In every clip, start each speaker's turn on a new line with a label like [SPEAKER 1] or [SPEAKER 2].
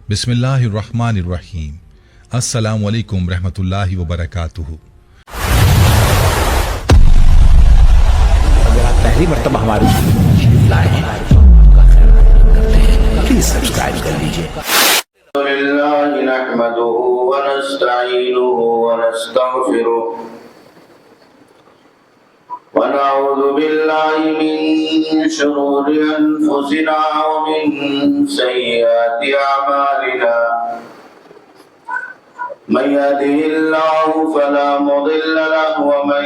[SPEAKER 1] بسم اللہ الرحمن الرحیم۔ السلام علیکم رحمۃ اللہ وبرکاتہ۔
[SPEAKER 2] اگر آپ پہلی مرتبہ ہمارے لائے ہیں پلیز سبسکرائب کر لیجیے۔
[SPEAKER 3] لله نحمده ونستعينه ونستغفره ونعوذ بالله من شرور أنفسنا ومن سيئات أعمالنا من يهده الله فلا مضل له ومن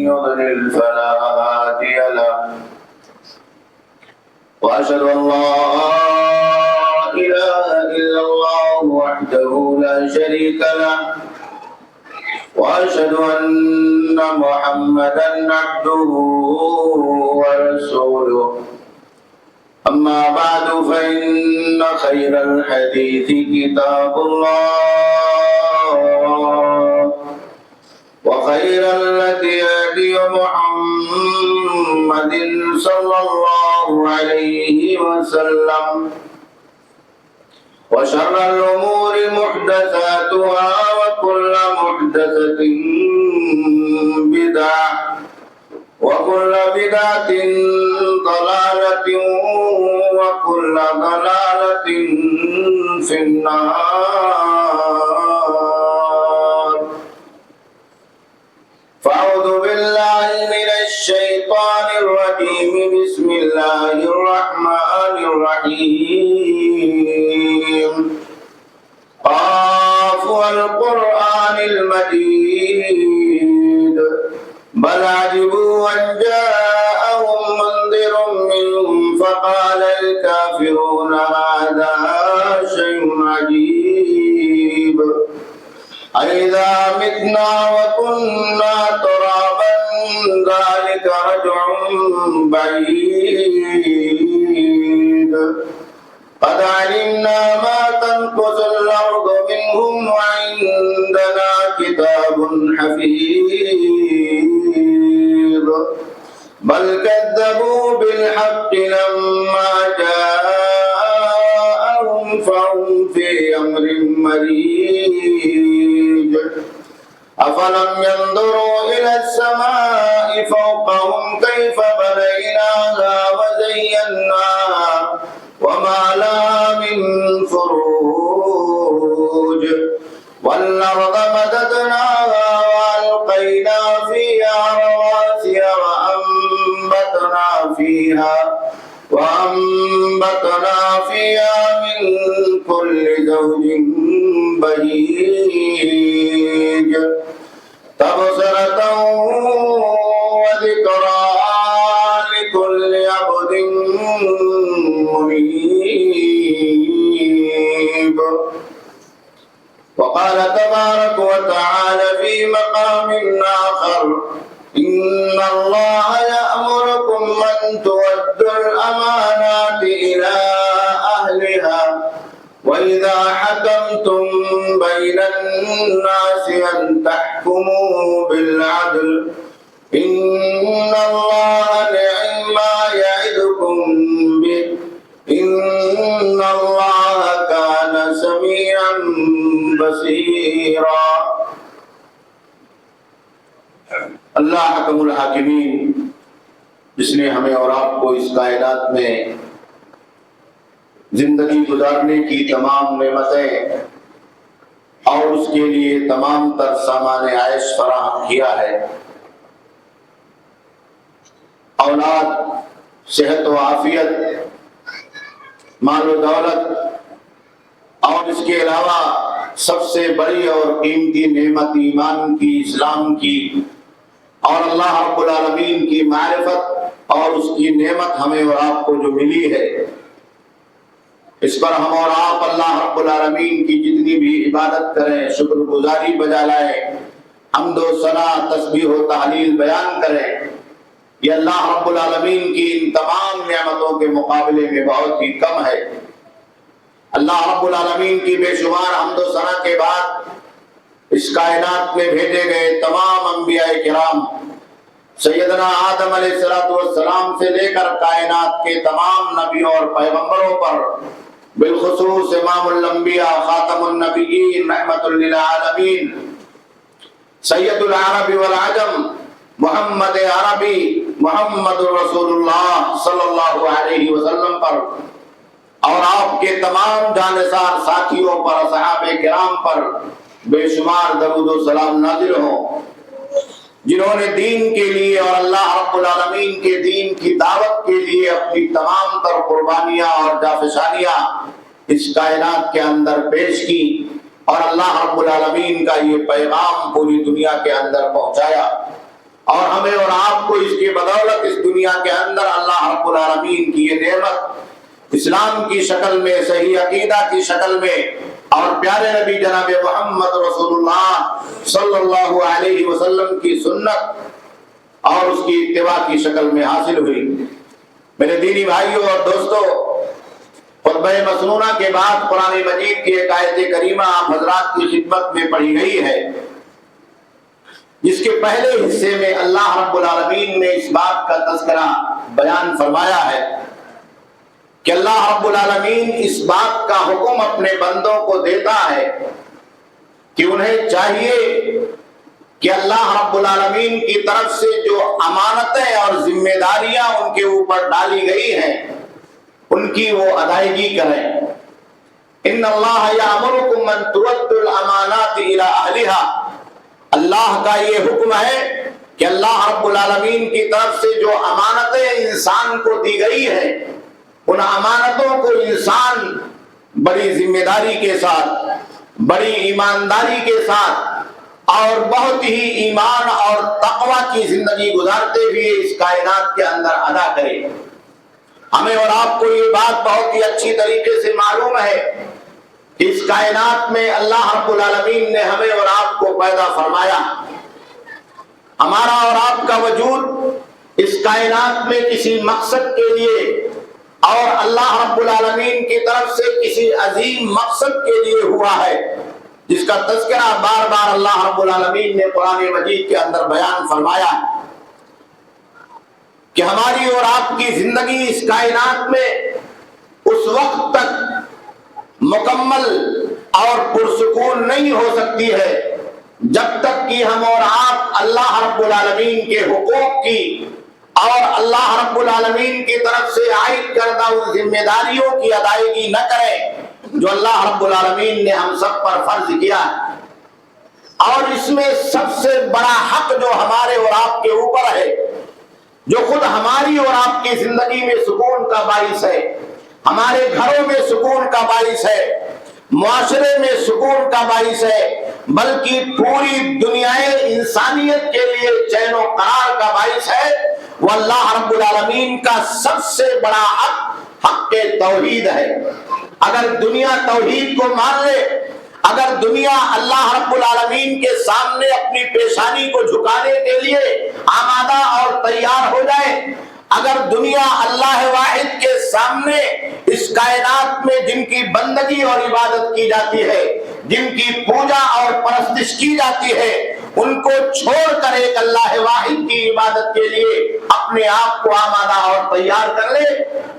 [SPEAKER 3] يضلل فلا هادي له وأشهد أن لا إله إلا الله وحده لا شريك له وأشهد أن محمدا عبده ورسوله أما بعد فإن خير الحديث كتاب الله وخير الهدي هدي محمد صلى الله عليه وسلم وشر الأمور محدثاتها وكل محدثة بدعة وكل بدعة ضلالة وكل ضلالة في النار فأعوذ بالله من الشيطان الرجيم بسم الله الرحمن الرحيم قاف والقرآن المجيد بل عجبوا أن جاءهم منذر منهم فقال الكافرون هذا شيء عجيب أإذا متنا وكنا ترابا ذلك رجع بعيد قد علمنا ما تنقص الأرض منهم وعندنا كتاب حفيظ بل كذبوا بالحق لما جاءهم فهم في أمر مريج أفلم ينظروا إلى السماء فوقهم كيف بنيناها وزيناها وما لها من فروج والأرض مددناها وألقينا فيها رواسي وأنبتنا فيها من كل زوج بهيج تبصرة وذكرى لكل عبد منيب وقال تبارك وتعالى في مقام آخر إن الله يأمركم أن تؤدوا الأمانات إلى أهلها وإذا حكمتم بين الناس أن تحكموا بالعدل إن الله نعم ما يعظكم به إن الله كان سميعا بصيرا۔ اللہ حکم الحاکمین جس نے ہمیں اور آپ کو اس کائنات میں زندگی گزارنے کی تمام نعمتیں اور اس کے لیے تمام تر سامان عائش فراہم کیا ہے، اولاد، صحت و عافیت، مال و دولت، اور اس کے علاوہ سب سے بڑی اور قیمتی نعمت ایمان کی، اسلام کی اور اللہ رب العالمین کی معرفت اور اس کی نعمت ہمیں اور آپ کو جو ملی ہے، اس پر ہم اور آپ اللہ رب العالمین کی جتنی بھی عبادت کریں، شکر گزاری بجا لائیں، حمد و ثنا، تسبیح و تحلیل بیان کریں، یہ اللہ رب العالمین کی ان تمام نعمتوں کے مقابلے میں بہت ہی کم ہے۔ اللہ رب العالمین کی بے شمار حمد و ثنا کے بعد اس کائنات میں بھیجے گئے تمام انبیاء کرام سیدنا آدم علیہ السلام سے لے کر کائنات کے تمام نبیوں اور پیغمبروں پر بالخصوص امام الانبیاء خاتم النبیین رحمت للعالمین سید العرب والعجم محمد عربی محمد رسول اللہ صلی اللہ علیہ وسلم پر اور آپ کے تمام جانثار ساتھیوں پر، صحابہ کرام پر بے شمار درود و سلام نازل ہوں، جنہوں نے دین کے لیے اور اللہ رب العالمین کے دین کی دعوت کے لیے اپنی تمام تر قربانیاں اور جافشانیاں اس کائنات کے اندر پیش کی اور اللہ رب العالمین کا یہ پیغام پوری دنیا کے اندر پہنچایا، اور ہمیں اور آپ کو اس کی بدولت اس دنیا کے اندر اللہ رب العالمین کی یہ نعمت اسلام کی شکل میں، صحیح عقیدہ کی شکل میں اور پیارے نبی جناب محمد رسول اللہ صلی اللہ علیہ وسلم کی سنت اور اس کی اتباع کی شکل میں حاصل ہوئی۔ میرے دینی بھائیوں اور دوستو، خطبہ مسنونہ کے بعد قرآن مجید کی ایک آیت کریمہ آپ حضرات کی خدمت میں پڑھی گئی ہے، جس کے پہلے حصے میں اللہ رب العالمین نے اس بات کا تذکرہ بیان فرمایا ہے کہ اللہ رب العالمین اس بات کا حکم اپنے بندوں کو دیتا ہے کہ انہیں چاہیے کہ اللہ رب العالمین کی طرف سے جو امانتیں اور ذمہ داریاں ان کے اوپر ڈالی گئی ہیں ان کی وہ ادائیگی کریں۔ ان اللہ یامرکم ان تؤدوا الامانات الی اہلھا، اللہ کا یہ حکم ہے کہ اللہ رب العالمین کی طرف سے جو امانتیں انسان کو دی گئی ہیں ان امانتوں کو انسان بڑی ذمہ داری کے ساتھ، بڑی ایمانداری کے ساتھ اور بہت ہی ایمان اور تقوی کی زندگی گزارتے ہوئے اس کائنات کے اندر ادا کرے۔ ہمیں اور آپ کو یہ بات بہت ہی اچھی طریقے سے معلوم ہے کہ اس کائنات میں اللہ رب العالمین نے ہمیں اور آپ کو پیدا فرمایا۔ ہمارا اور آپ کا وجود اس کائنات میں کسی مقصد کے لیے اور اللہ رب العالمین کی طرف سے کسی عظیم مقصد کے لیے ہوا ہے، جس کا تذکرہ بار بار اللہ رب العالمین نے قرآن مجید کے اندر بیان فرمایا ہے کہ ہماری اور آپ کی زندگی اس کائنات میں اس وقت تک مکمل اور پرسکون نہیں ہو سکتی ہے جب تک کہ ہم اور آپ اللہ رب العالمین کے حقوق کی اور اللہ رب العالمین کی طرف سے عائد کردہ ان ذمہ داریوں کی ادائیگی نہ کریں جو اللہ رب العالمین نے ہم سب پر فرض کیا ہے۔ اور اس میں سب سے بڑا حق جو ہمارے اور آپ کے اوپر ہے، جو خود ہماری اور آپ کی زندگی میں سکون کا باعث ہے، ہمارے گھروں میں سکون کا باعث ہے، معاشرے میں سکون کا باعث ہے، بلکہ پوری دنیا انسانیت کے لیے چین و قرار کا باعث ہے، وہ اللہ رب العالمین کا سب سے بڑا حق توحید ہے۔ اگر دنیا توحید کو مان لے، اگر دنیا اللہ رب العالمین کے سامنے اپنی پیشانی کو جھکانے کے لیے آمادہ اور تیار ہو جائے، اگر دنیا اللہ واحد کے سامنے اس کائنات میں جن کی بندگی اور عبادت کی جاتی ہے، جن کی پوجا اور پرستش کی جاتی ہے، ان کو چھوڑ کر ایک اللہ واحد کی عبادت کے لیے اپنے آپ کو آمادہ اور تیار کر لے،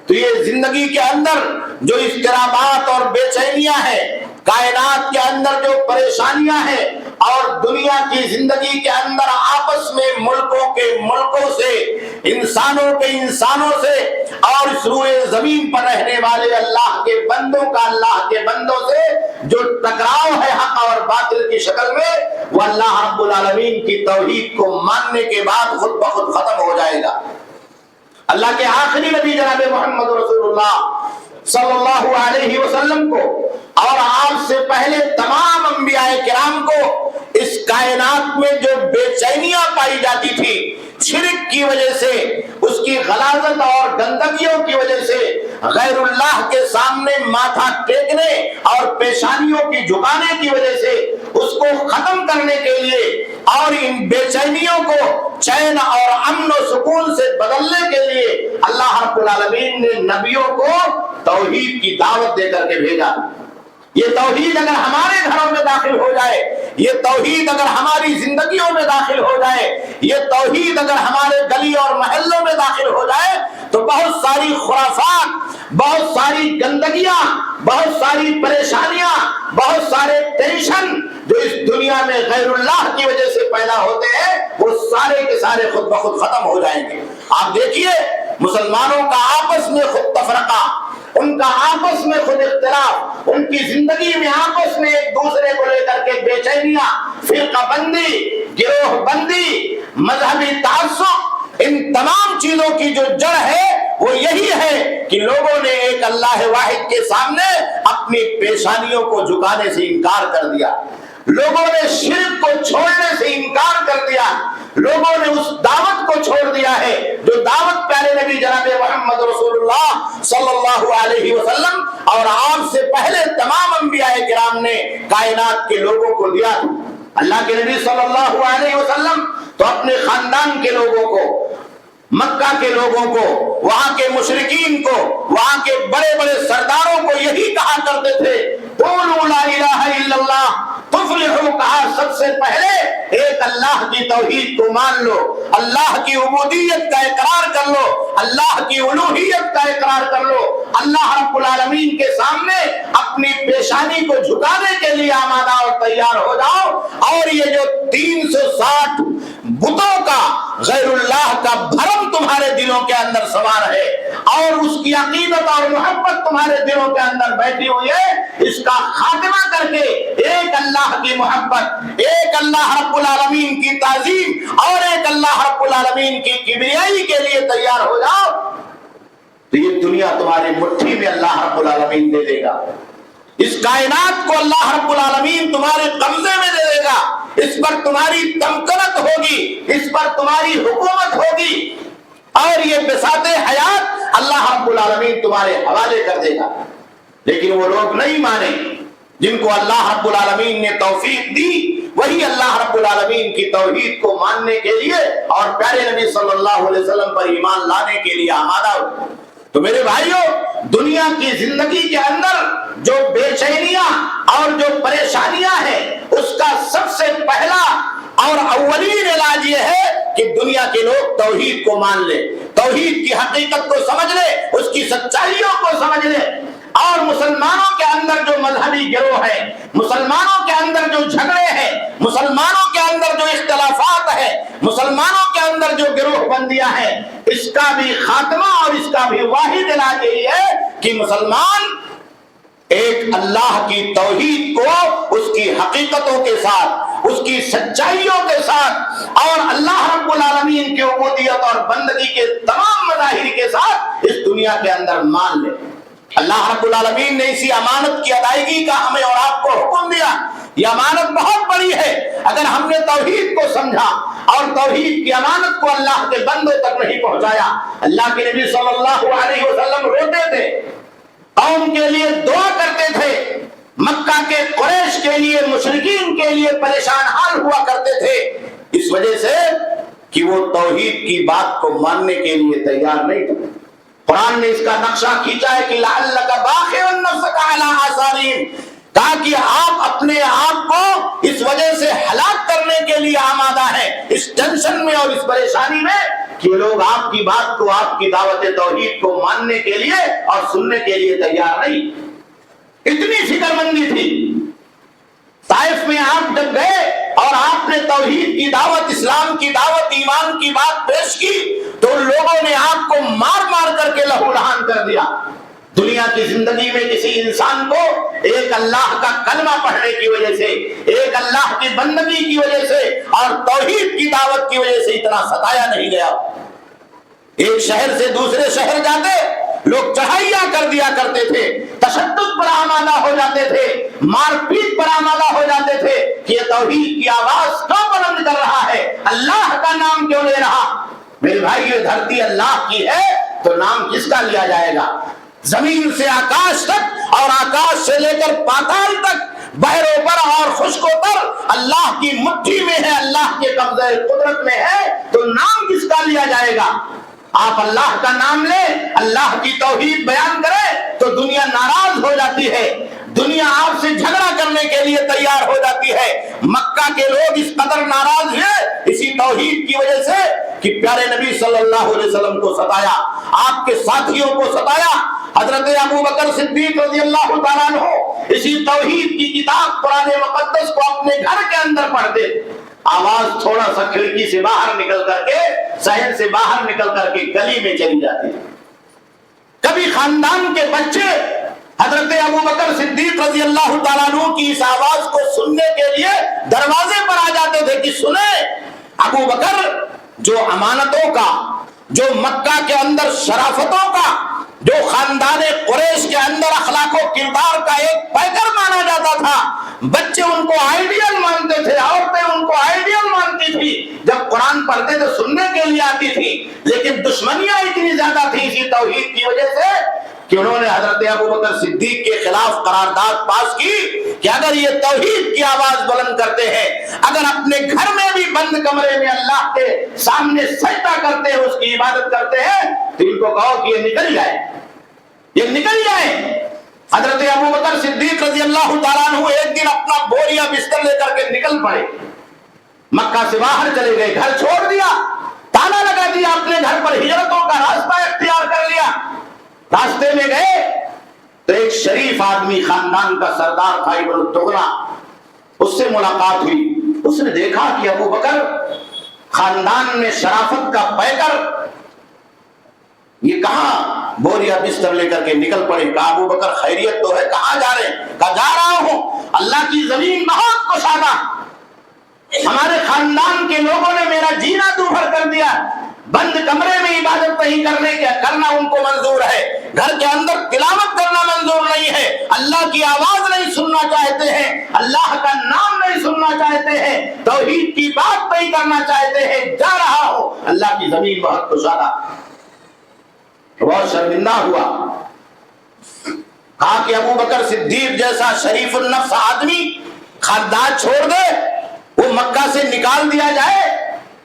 [SPEAKER 3] تو یہ زندگی کے اندر جو اضطرابات اور بے چینیاں ہیں، کائنات کے اندر جو پریشانیاں ہیں اور دنیا کی زندگی کے اندر آپس میں ملکوں کے ملکوں سے، انسانوں کے انسانوں سے اور اس روئے زمین پر رہنے والے اللہ کے بندوں کا اللہ کے بندوں سے جو ٹکراؤ ہے حق اور باطل کی شکل میں، وہ اللہ رب العالمین کی توحید کو ماننے کے بعد خود بخود ختم ہو جائے گا۔ اللہ کے آخری نبی جناب محمد رسول اللہ صلی اللہ علیہ وسلم کو اور آپ سے پہلے تمام انبیاء کرام کو اس کائنات میں جو بے چینیاں پائی جاتی تھی، شرک کی وجہ سے، اس کی غلاظت اور گندگیوں کی وجہ سے، غیر اللہ کے سامنے ماتھا ٹیکنے اور پیشانیوں کی جھکانے کی وجہ سے اس کو ختم کرنے کے لیے اور ان بے چینیوں کو چین اور امن و سکون سے بدلنے کے لیے اللہ رب العالمین نے نبیوں کو توحید کی دعوت دے کر کے بھیجا۔ یہ توحید اگر ہمارے گھروں میں داخل ہو جائے، یہ توحید اگر ہماری زندگیوں میں داخل ہو جائے، یہ توحید اگر ہمارے گلی اور محلوں میں داخل ہو جائے، تو بہت ساری خرافات، بہت ساری گندگیاں، بہت ساری پریشانیاں، بہت سارے ٹینشن جو اس دنیا میں غیر اللہ کی وجہ سے پیدا ہوتے ہیں وہ سارے کے سارے خود بخود ختم ہو جائیں گے۔ آپ دیکھیے مسلمانوں کا آپس میں خود تفرقہ، ان کا آپس میں خود اختلاف، ان کی زندگی میں آپس میں ایک دوسرے کو لے کر کے بے چینیاں، فرقہ بندی، گروہ بندی، مذہبی تعصب، ان تمام چیزوں کی جو جڑ ہے وہ یہی ہے کہ لوگوں نے ایک اللہ واحد کے سامنے اپنی پیشانیوں کو جھکانے سے انکار کر دیا، لوگوں نے شرک کو چھوڑنے سے انکار کر دیا، لوگوں نے اس دعوت کو چھوڑ دیا ہے جو دعوت پیارے نبی جناب محمد رسول اللہ صلی اللہ علیہ وسلم اور آپ سے پہلے تمام انبیاء کرام نے کائنات کے لوگوں کو دیا۔ اللہ کے نبی صلی اللہ علیہ وسلم تو اپنے خاندان کے لوگوں کو، مکہ کے لوگوں کو، وہاں کے مشرکین کو، وہاں کے بڑے بڑے سرداروں کو یہی کہا کرتے تھے قولوا لا الہ الا اللہ تفلحوا، کہا سب سے پہلے ایک اللہ کی توحید کو مان لو، اللہ کی عبودیت کا اقرار کر لو، اللہ کی الوہیت کا اقرار کر لو، اللہ رب العالمین کے سامنے اپنی پیشانی کو جھکانے کے لیے آمادہ اور تیار ہو جاؤ، اور یہ جو 360 بتوں کا غیر اللہ کا بھرم تمہارے دلوں کے اندر سوار ہے اور اس کی عقیدت اور محبت تمہارے دلوں کے اندر بیٹھی ہوئی ہے، اس کا خاتمہ کر کے ایک اللہ کی محبت، ایک اللہ رب العالمین کی تعظیم اور ایک اللہ رب العالمین کی کبریائی کے لیے تیار ہو جاؤ، تو یہ دنیا تمہاری مٹھی میں اللہ رب العالمین دے دے گا، اس کائنات کو اللہ رب العالمین تمہارے قبضے میں دے دے گا، اس پر تمہاری تمکنت ہوگی، اس پر تمہاری حکومت ہوگی، اور یہ بساط حیات اللہ رب العالمین تمہارے حوالے کر دے گا۔ لیکن وہ لوگ نہیں مانے جن کو اللہ رب العالمین نے توفیق دی، وہی اللہ رب العالمین کی توحید کو ماننے کے لیے اور پیارے نبی صلی اللہ علیہ وسلم پر ایمان لانے کے لیے آمادہ ہو۔ تو میرے بھائیوں، دنیا کی زندگی کے اندر جو بے چینیاں اور جو پریشانیاں ہیں، اس کا سب سے پہلا اور اولین علاج یہ ہے کہ دنیا کے لوگ توحید کو مان لیں، توحید کی حقیقت کو سمجھ لیں، اس کی سچائیوں کو سمجھ لیں، اور مسلمانوں کے اندر جو مذہبی گروہ ہیں، مسلمانوں کے اندر جو جھگڑے ہیں، مسلمانوں کے اندر جو اختلافات ہیں، مسلمانوں کے اندر جو گروہ بندیاں ہیں، اس کا بھی خاتمہ اور اس کا بھی واحد علاج یہی ہے کہ مسلمان ایک اللہ کی توحید کو اس کی حقیقتوں کے ساتھ، اس کی سچائیوں کے ساتھ اور اللہ رب العالمین کی عبودیت اور بندگی کے تمام مظاہر کے ساتھ اس دنیا کے اندر مان لے۔ اللہ رب العالمین نے اسی امانت کی ادائیگی کا ہمیں اور آپ کو حکم دیا۔ یہ امانت بہت بڑی ہے، اگر ہم نے توحید کو سمجھا اور توحید کی امانت کو اللہ کے بندوں تک نہیں پہنچایا۔ اللہ کے نبی صلی اللہ علیہ وسلم روتے تھے، قوم کے لیے دعا کرتے تھے، مکہ کے قریش کے لیے، مشرکین کے لیے پریشان حال ہوا کرتے تھے، اس وجہ سے کہ وہ توحید کی بات کو ماننے کے لیے تیار نہیں تھے۔ قرآن نے اس کا نقشہ کھینچا ہے کہ لعلک باخع نفسک علی آثارہم، کہا کہ آپ اپنے آپ کو اس وجہ سے ہلاک کرنے کے لیے آمادہ ہیں، اس ٹینشن میں اور اس پریشانی میں کہ لوگ آپ کی بات کو، آپ کی دعوت توحید کو ماننے کے لیے اور سننے کے لیے تیار نہیں۔ اتنی فکر مندی تھی۔ طائف میں آپ جب گئے اور آپ نے توحید کی دعوت، اسلام کی دعوت، ایمان کی بات پیش کی تو لوگوں نے آپ کو مار مار کر کے لہو لہان کر دیا۔ دنیا کی زندگی میں کسی انسان کو ایک اللہ کا کلمہ پڑھنے کی وجہ سے، ایک اللہ کی بندگی کی وجہ سے اور توحید کی دعوت کی وجہ سے اتنا ستایا نہیں گیا۔ ایک شہر سے دوسرے شہر جاتے لوگ چڑھائیاں کر دیا کرتے تھے، تشدد پر آمادہ ہو جاتے تھے، مار پیٹ پر آمادہ ہو جاتے تھے کہ یہ توحید کی آواز کیوں بلند کر رہا ہے، اللہ کا نام کیوں لے رہا۔ میرے بھائی، یہ دھرتی اللہ کی ہے تو نام کس کا لیا جائے گا؟ زمین سے آکاش تک اور آکاش سے لے کر پاتال تک، بحر و بر اور خشک و تر اللہ کی مٹھی میں ہے، اللہ کے قبضہ قدرت میں ہے، تو نام کس کا لیا جائے گا؟ آپ اللہ کا نام لیں، اللہ کی توحید بیان کریں تو دنیا ناراض ہو جاتی ہے، دنیا آپ سے جھگڑا کرنے کے لیے تیار ہو جاتی ہے۔ مکہ کے لوگ اس قدر ناراض ہوئے اسی توحید کی وجہ سے کہ پیارے نبی صلی اللہ علیہ وسلم کو ستایا، آپ کے ساتھیوں کو ستایا۔ حضرت ابو بکر صدیق رضی اللہ تعالیٰ عنہ اسی توحید کی کتاب قرآن مقدس کو اپنے گھر کے اندر پڑھتے، آواز تھوڑا سا کھڑکی سے باہر نکل کر کے، صحن سے باہر نکل کر کے گلی میں چلی جاتی۔ کبھی خاندان کے بچے حضرت ابو بکر صدیق رضی اللہ تعالیٰ عنہ کی اس آواز کو سننے کے لیے دروازے پر آ جاتے تھے کہ سنیں ابو بکر جو امانتوں کا، جو مکہ کے اندر شرافتوں کا، جو خاندان قریش کے اندر اخلاق و کردار کا ایک پیکر مانا جاتا تھا، بچے ان کو آئیڈیل مانتے تھے، عورتیں ان کو آئیڈیل مانتی تھی، جب قرآن پڑھتے تو سننے کے لیے آتی تھی، لیکن دشمنیاں اتنی زیادہ تھی اسی توحید کی وجہ سے کہ انہوں نے حضرت ابو بکر صدیق کے خلاف قرارداد پاس کی کہ اگر یہ توحید کی آواز بلند کرتے ہیں، اگر اپنے گھر میں بھی بند کمرے میں اللہ کے سامنے سجدہ کرتے ہیں، اس کی عبادت کرتے ہیں، تو ان کو کہو کہ یہ نکل جائے، یہ نکل جائے۔ حضرت ابو بکر صدیق رضی اللہ تعالیٰ عنہ ایک دن اپنا بوریا بستر لے کر کے نکل پڑے، مکہ سے باہر چلے گئے، گھر چھوڑ دیا، تالا لگا دیا، اپنے گھر پر ہجرتوں کا راستہ اختیار کر لیا۔ راستے میں گئے تو ایک شریف آدمی، خاندان کا سردار تھا ابن الدغنا، اس سے ملاقات ہوئی۔ اس نے دیکھا کہ ابو بکر خاندان میں شرافت کا پیکر یہ کہاں بوریا بستر لے کر کے نکل پڑے۔ کہا ابو بکر خیریت تو ہے؟ کہاں جا رہے ہیں؟ کہا جا رہا ہوں، اللہ کی زمین بہت کشادہ، ہمارے خاندان کے لوگوں نے میرا جینا دوبھر کر دیا، بند کمرے میں عبادت نہیں کرنا ان کو منظور ہے، گھر کے اندر تلاوت کرنا منظور نہیں ہے، اللہ کی آواز نہیں سننا چاہتے ہیں، اللہ کا نام نہیں سننا چاہتے ہیں، توحید کی بات نہیں کرنا چاہتے ہیں، جا رہا ہوں، اللہ کی زمین بہت کشادہ۔ بہت شرمندہ ہوا، کہا کہ ابو بکر صدیق جیسا شریف النفس آدمی خاندان چھوڑ دے، وہ مکہ سے نکال دیا جائے،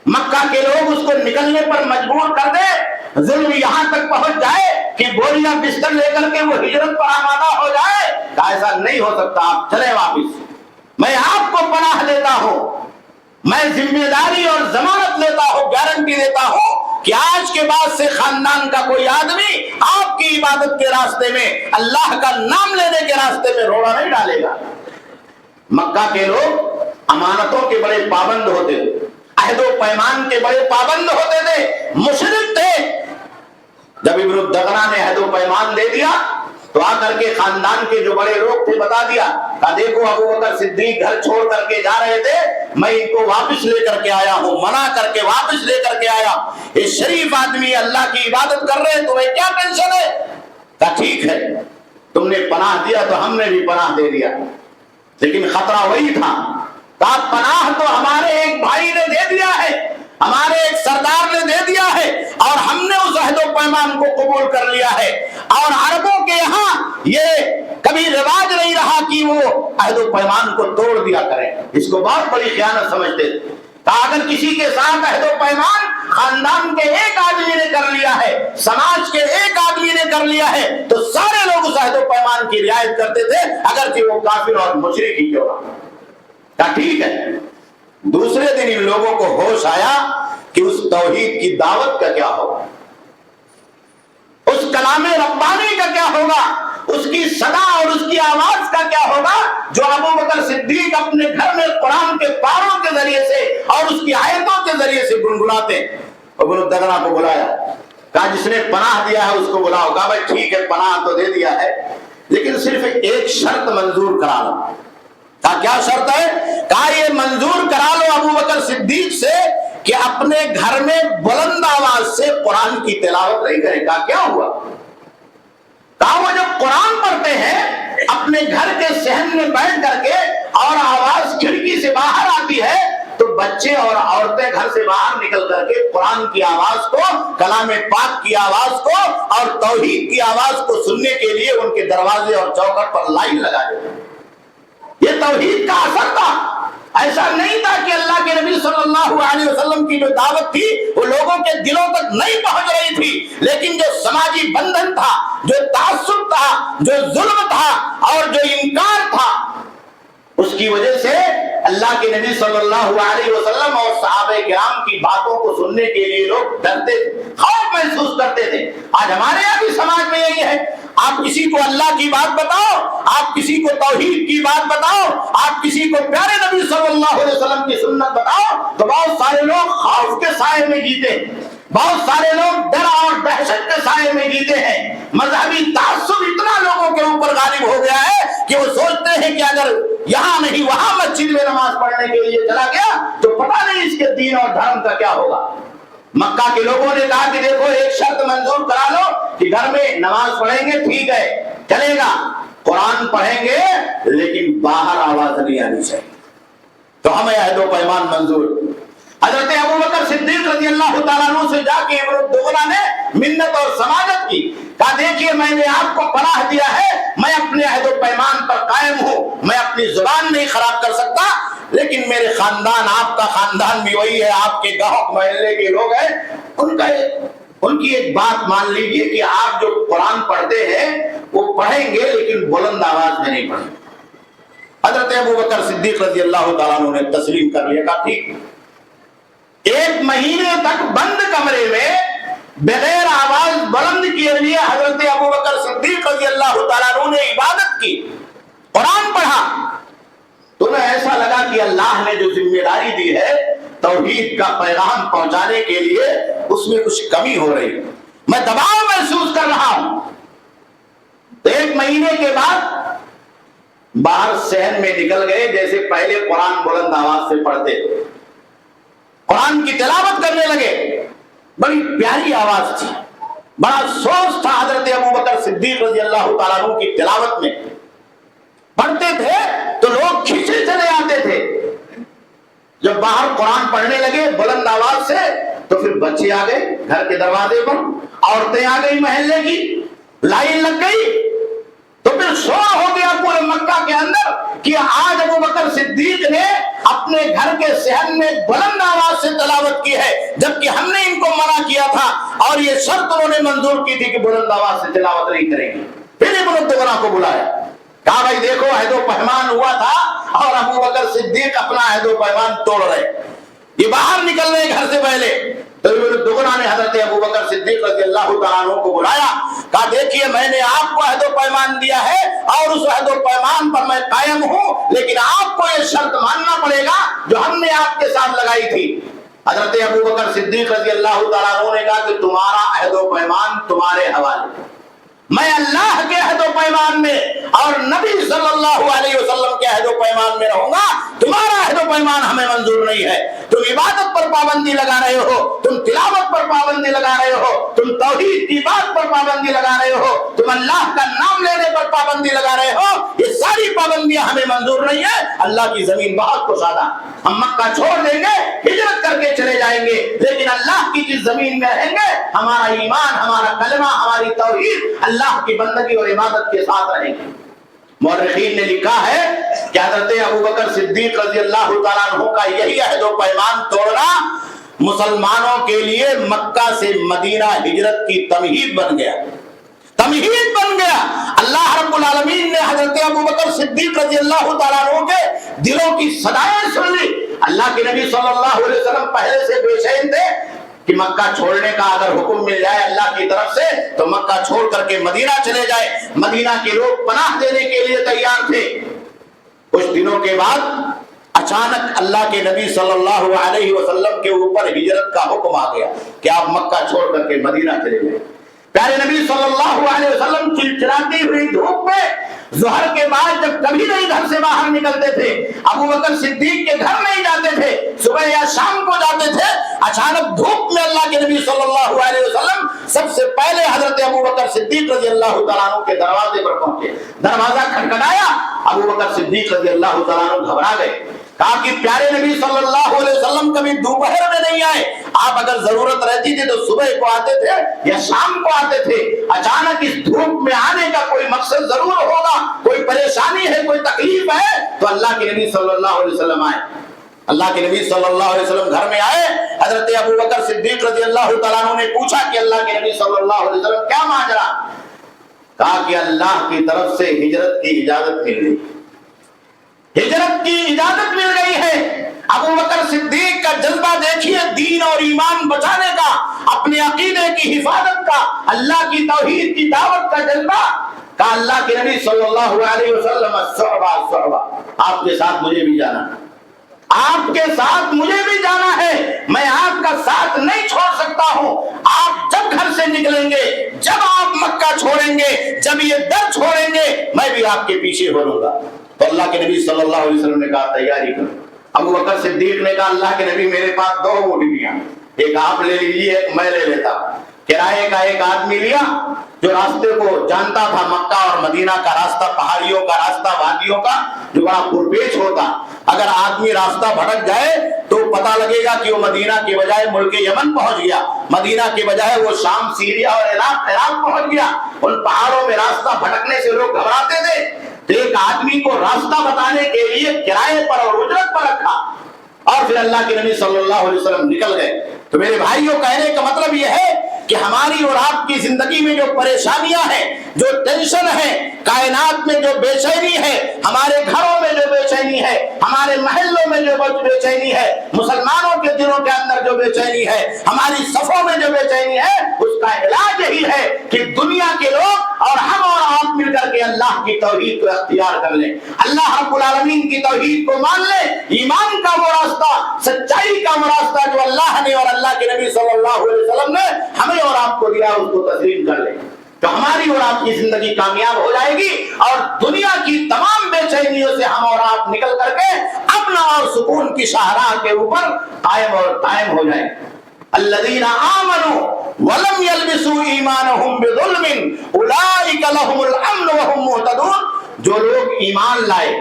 [SPEAKER 3] مکہ کے لوگ اس کو نکلنے پر مجبور کر دے، ظلم یہاں تک پہنچ جائے کہ بوریا بستر لے کر کے وہ ہجرت پر آمادہ ہو جائے۔ کہا ایسا نہیں ہو سکتا، آپ چلے واپس، میں آپ کو پناہ دیتا ہوں، میں ذمہ داری اور ضمانت لیتا ہوں، گارنٹی دیتا ہوں کہ آج کے بعد سے خاندان کا کوئی آدمی آپ کی عبادت کے راستے میں، اللہ کا نام لینے کے راستے میں روڑا نہیں ڈالے گا۔ مکہ کے لوگ امانتوں کے بڑے پابند ہوتے، عہد و پیمان کے بڑے پابند ہوتے تھے، مشرک تھے۔ جب ابن الدغنا نے عہد و پیمان دے دیا تو آ کر کے خاندان کے جو بڑے لوگ تھے بتا دیا، کہا دیکھو ابو بکر صدیق گھر چھوڑ کر کے جا رہے تھے، میں ان کو واپس لے کر کے آیا ہوں، منع کر کے واپس لے کر کے آیا، یہ شریف آدمی اللہ کی عبادت کر رہے ہیں، تمہیں کیا ٹینشن ہے؟ کہا ٹھیک ہے، تم نے پناہ دیا تو ہم نے بھی پناہ دے دیا، لیکن خطرہ وہی تھا۔ کہا پناہ تو ہمارے ایک بھائی نے دے دیا ہے، ہمارے ایک سردار نے دے دیا ہے، اور ہم نے اس عہد و پیمان کو قبول کر لیا ہے، اور عربوں کے یہاں یہ کبھی رواج نہیں رہا کہ وہ عہد و پیمان کو توڑ دیا کریں، اس کو بہت بڑی خیانت سمجھتے تھے۔ کہا اگر کسی کے ساتھ عہد و پیمان خاندان کے ایک آدمی نے کر لیا ہے، سماج کے ایک آدمی نے کر لیا ہے، تو سارے لوگ اس عہد و پیمان کی رعایت کرتے تھے، اگرچہ وہ کافر اور مشرک ہی کیوں نہ۔ کہا ٹھیک ہے۔ دوسرے دن ان لوگوں کو ہوش آیا کہ اس توحید کی دعوت کا کیا ہوگا، اس کلام ربانی کا کیا ہوگا، اس کی صدا اور اس کی آواز کا کیا ہوگا جو ابو بکر صدیق اپنے گھر میں قرآن کے پاروں کے ذریعے سے اور اس کی آیتوں کے ذریعے سے گنگناتے۔ ابن الدغنا کو بلایا، کہا جس نے پناہ دیا ہے اس کو بلاؤ۔ کہا بھائی ٹھیک ہے، پناہ تو دے دیا ہے، لیکن صرف ایک شرط منظور کرا لو۔ کہا کیا شرط ہے؟ کہا یہ منظور کرا لو ابو بکر صدیق سے کہ اپنے گھر میں بلند آواز سے قرآن کی تلاوت نہیں کرے۔ کہا کیا ہوا؟ کہا وہ جب قرآن پڑھتے ہیں اپنے گھر کے صحن میں بیٹھ کر کے اور آواز کھڑکی سے باہر آتی ہے تو بچے اور عورتیں گھر سے باہر نکل کر کے قرآن کی آواز کو، کلام پاک کی آواز کو اور توحید کی آواز کو سننے کے لیے ان کے دروازے اور چوکھٹ پر لائن لگا دیتے۔ یہ توحید کا اثر تھا۔ ایسا نہیں تھا کہ اللہ کے نبی صلی اللہ علیہ وسلم کی جو دعوت تھی وہ لوگوں کے دلوں تک نہیں پہنچ رہی تھی، لیکن جو سماجی بندھن تھا، جو تعصب تھا، جو ظلم تھا اور جو انکار تھا، اس کی وجہ سے اللہ اللہ کے نبی صلی اللہ علیہ وسلم اور صحابہ کرام کی باتوں کو سننے کے لیے لوگ ڈرتے تھے، خوف محسوس کرتے تھے۔ آج ہمارے یہاں بھی سماج میں یہی ہے، آپ کسی کو اللہ کی بات بتاؤ، آپ کسی کو توحید کی بات بتاؤ، آپ کسی کو پیارے نبی صلی اللہ علیہ وسلم کی سنت بتاؤ، تو بہت سارے لوگ خوف کے سائے میں جیتے ہیں، بہت سارے لوگ ڈر اور دہشت کے سائے میں جیتے ہیں۔ مذہبی تعصب اتنا لوگوں کے اوپر غالب ہو گیا ہے کہ وہ سوچتے ہیں کہ اگر یہاں نہیں وہاں مسجد میں نماز پڑھنے کے لیے چلا گیا تو پتہ نہیں اس کے دین اور دھرم کا کیا ہوگا۔ مکہ کے لوگوں نے کہا کہ دیکھو ایک شرط منظور کرا لو کہ گھر میں نماز پڑھیں گے، ٹھیک ہے چلے گا، قرآن پڑھیں گے لیکن باہر آواز نہیں آنی چاہیے، تو ہمیں عہد و پیمان منظور۔ حضرت ابوبکر صدیق رضی اللہ تعالیٰ عنہ سے جا کے ابن الدغنہ نے منت اور سماجت کی، کہا دیکھیے میں نے آپ کو پناہ دیا ہے، میں اپنے عہد و پیمان پر قائم ہوں، میں اپنی زبان نہیں خراب کر سکتا، لیکن میرے خاندان، آپ کا خاندان بھی وہی ہے، آپ کے گاؤں محلے کے لوگ ہیں، ان کی ایک بات مان لیجیے کہ آپ جو قرآن پڑھتے ہیں وہ پڑھیں گے لیکن بلند آواز میں نہیں پڑھیں گے۔ حضرت ابوبکر صدیق رضی اللہ تعالیٰ عنہ نے تسلیم کر لیا، کہا ٹھیک۔ ایک مہینے تک بند کمرے میں بغیر آواز بلند کیے ہوئے حضرت ابوبکر صدیق رضی اللہ تعالیٰ عنہ نے عبادت کی، قرآن پڑھا، تو انہیں ایسا لگا کہ اللہ نے جو ذمہ داری دی ہے توحید کا پیغام پہنچانے کے لیے اس میں کچھ کمی ہو رہی، میں دباؤ محسوس کر رہا ہوں۔ تو ایک مہینے کے بعد باہر صحن میں نکل گئے، جیسے پہلے قرآن بلند آواز سے پڑھتے، قرآن کی تلاوت کرنے لگے، بڑی پیاری آواز تھی، بڑا سوز تھا حضرت ابوبکر صدیق رضی اللہ تعالیٰ عنہ کی تلاوت میں، پڑھتے تھے تو لوگ کھینچے چلے آتے تھے۔ جب باہر قرآن پڑھنے لگے بلند آواز سے تو پھر بچے آ گئے گھر کے دروازے پر، عورتیں آ گئی محلے کی، لائن لگ گئی، تو پھر شور ہو گیا پورے مکہ کے اندر کہ آج ابوبکر صدیق نے اپنے گھر کے صحن میں بلند آواز سے تلاوت کی ہے، جبکہ ہم نے ان کو منع کیا تھا اور یہ شرط انہوں نے منظور کی تھی کہ بلند آواز سے تلاوت نہیں کریں گے۔ پھر ابن الدغنہ کو بلایا، کہا بھائی دیکھو عہد و پیمان ہوا تھا اور ابوبکر صدیق اپنا عہد و پیمان توڑ رہے، یہ باہر نکل رہے گھر سے پہلے۔ تو ابن الدغنہ نے حضرت ابوبکر صدیق رضی اللہ تعالیٰ عنہ کو بلایا، کہا دیکھیے میں نے آپ کو عہد و پیمان دیا ہے اور اس عہد و پیمان پر میں قائم ہوں، لیکن آپ کو یہ شرط ماننا پڑے گا جو ہم نے آپ کے ساتھ لگائی تھی۔ حضرت ابوبکر صدیق رضی اللہ تعالیٰ عنہ نے کہا کہ تمہارا عہد و پیمان تمہارے حوالے، میں اللہ کے عہد و پیمان میں اور نبی صلی اللہ علیہ وسلم کے عہد و پیمان میں رہوں گا، تمہارا عہد و پیمان ہمیں منظور نہیں ہے۔ تم عبادت پر پابندی لگا رہے ہو، تم تلاوت پر پابندی لگا رہے ہو، تم توحید کی بات پر پابندی لگا رہے ہو، تم اللہ کا نام لینے پر پابندی لگا رہے ہو، یہ ساری پابندیاں ہمیں منظور نہیں ہے۔ اللہ کی زمین بہت کشادہ، ہم مکہ چھوڑ دیں گے، ہجرت کر کے چلے جائیں گے، لیکن اللہ کی جس زمین میں رہیں گے ہمارا ایمان، ہمارا کلمہ، ہماری توحید اللہ کی بندگی اور عبادت کے ساتھ رہیں گے۔ مورخین نے لکھا ہے کہ حضرت ابوبکر صدیق رضی اللہ تعالیٰ عنہ کا یہی عہد و پیمان توڑنا مسلمانوں کے لیے مکہ سے مدینہ ہجرت کی تمہید بن گیا، تمہید بن گیا۔ اللہ رب العالمین نے حضرت ابوبکر صدیق رضی اللہ تعالیٰ عنہ کے دلوں کی صدائیں سن لی۔ اللہ کے نبی صلی اللہ علیہ وسلم پہلے سے بے چین تھے کہ مکہ چھوڑنے کا اگر حکم مل جائے اللہ کی طرف سے تو مکہ چھوڑ کر کے مدینہ چلے جائے، مدینہ کے لوگ پناہ دینے کے لیے تیار تھے۔ کچھ دنوں کے بعد اچانک اللہ کے نبی صلی اللہ علیہ وسلم کے اوپر ہجرت کا حکم آ گیا کہ آپ مکہ چھوڑ کر کے مدینہ چلے گئے۔ پیارے نبی صلی اللہ علیہ وسلم چلچلاتی ہوئی دھوپ میں ظہر کے بعد جب کبھی نہیں گھر سے باہر نکلتے تھے، ابوبکر صدیق کے گھر نہیں جاتے تھے، صبح یا شام کو جاتے تھے، اچانک دھوپ میں اللہ کے نبی صلی اللہ علیہ وسلم سب سے پہلے حضرت ابوبکر صدیق رضی اللہ تعالیٰ عنہ کے دروازے پر پہنچے، دروازہ کھٹکھٹایا، ابوبکر صدیق رضی اللہ تعالیٰ عنہ گھبرا گئے، کہا کہ پیارے نبی صلی اللہ علیہ وسلم کبھی دوپہر میں نہیں آئے، آپ اگر ضرورت رہتی تھی تو صبح کو آتے تھے یا شام کو آتے تھے، اچانک اس دھوپ میں آنے کا کوئی مقصد ضرور ہوگا، کوئی پریشانی ہے، کوئی تکلیف ہے، تو اللہ کے نبی صلی اللہ علیہ وسلم آئے۔ اللہ کے نبی صلی اللہ علیہ وسلم گھر میں آئے، حضرت ابوبکر صدیق رضی اللہ تعالیٰ عنہ نے پوچھا کہ اللہ کے نبی صلی اللہ علیہ وسلم کیا ماجرا؟ کہا کہ اللہ کی طرف سے ہجرت کی اجازت مل گئی، ہجرت کی اجازت مل گئی ہے۔ ابو بکر صدیق کا جذبہ دیکھیے، دین اور ایمان بچانے کا، اپنے عقیدے کی حفاظت کا، اللہ کی توحید کی دعوت کا جذبہ، کہ اللہ کے نبی صلی اللہ علیہ وسلم صحبہ آپ کے ساتھ مجھے بھی جانا، آپ کے ساتھ مجھے بھی جانا ہے، میں آپ کا ساتھ نہیں چھوڑ سکتا ہوں۔ آپ جب گھر سے نکلیں گے، جب آپ مکہ چھوڑیں گے، جب یہ در چھوڑیں گے، میں بھی آپ کے پیچھے ہو لوں گا۔ تو اللہ کے نبی صلی اللہ علیہ وسلم نے کہا تیاری کرو۔ ابو بکر صدیق نے کہا اللہ کے نبی میرے پاس 2 اونٹنیاں، ایک آپ لے لیجیے، ایک میں لے لیتا۔ کرائے کا ایک آدمی لیا جو راستے کو جانتا تھا، مکہ اور مدینہ کا راستہ، پہاڑیوں کا راستہ، وادیوں کا، جو بڑا پرپیچ ہوتا، اگر آدمی راستہ بھٹک جائے تو پتہ لگے گا کہ وہ مدینہ کے بجائے ملک یمن پہنچ گیا، مدینہ کے بجائے وہ شام، سیریا اور عراق پہنچ گیا۔ ان پہاڑوں میں راستہ بھٹکنے سے لوگ گھبراتے تھے، تو ایک آدمی کو راستہ بتانے کے لیے کرائے پر اور اجرت پر رکھا، اور پھر اللہ کے نبی صلی اللہ علیہ وسلم نکل گئے۔ تو میرے بھائیوں، کہنے کا مطلب یہ ہے کہ ہماری اور آپ کی زندگی میں جو پریشانیاں ہیں، جو ٹینشن ہے، کائنات میں جو بے چینی ہے، ہمارے گھروں میں جو بے چینی ہے، ہمارے محلوں میں جو بے چینی ہے، مسلمانوں کے دلوں کے اندر جو بے چینی ہے، ہماری صفوں میں جو بے چینی ہے، اس کا علاج یہی ہے کہ دنیا کے لوگ اور ہم اور آپ مل کر کے اللہ کی توحید کو اختیار کر لیں، اللہ رب العالمین کی توحید کو مان لیں، ایمان کا وہ راستہ، سچائی کا وہ راستہ جو اللہ نے اور اللہ کے نبی صلی اللہ علیہ وسلم نے ہمیں اور آپ کو دیا، اس کو تسلیم کر لیں، تو ہماری اور آپ کی زندگی کامیاب ہو جائے گی، اور دنیا کی تمام بے چینیوں سے ہم اور آپ نکل کر کے امن اور سکون کی شاہراہ کے اوپر قائم اور قائم ہو جائیں۔ الذین آمنوا ولم یلبسوا ایمانہم بظلم اولئک لہم الامن وہم مہتدون، جو لوگ ایمان لائے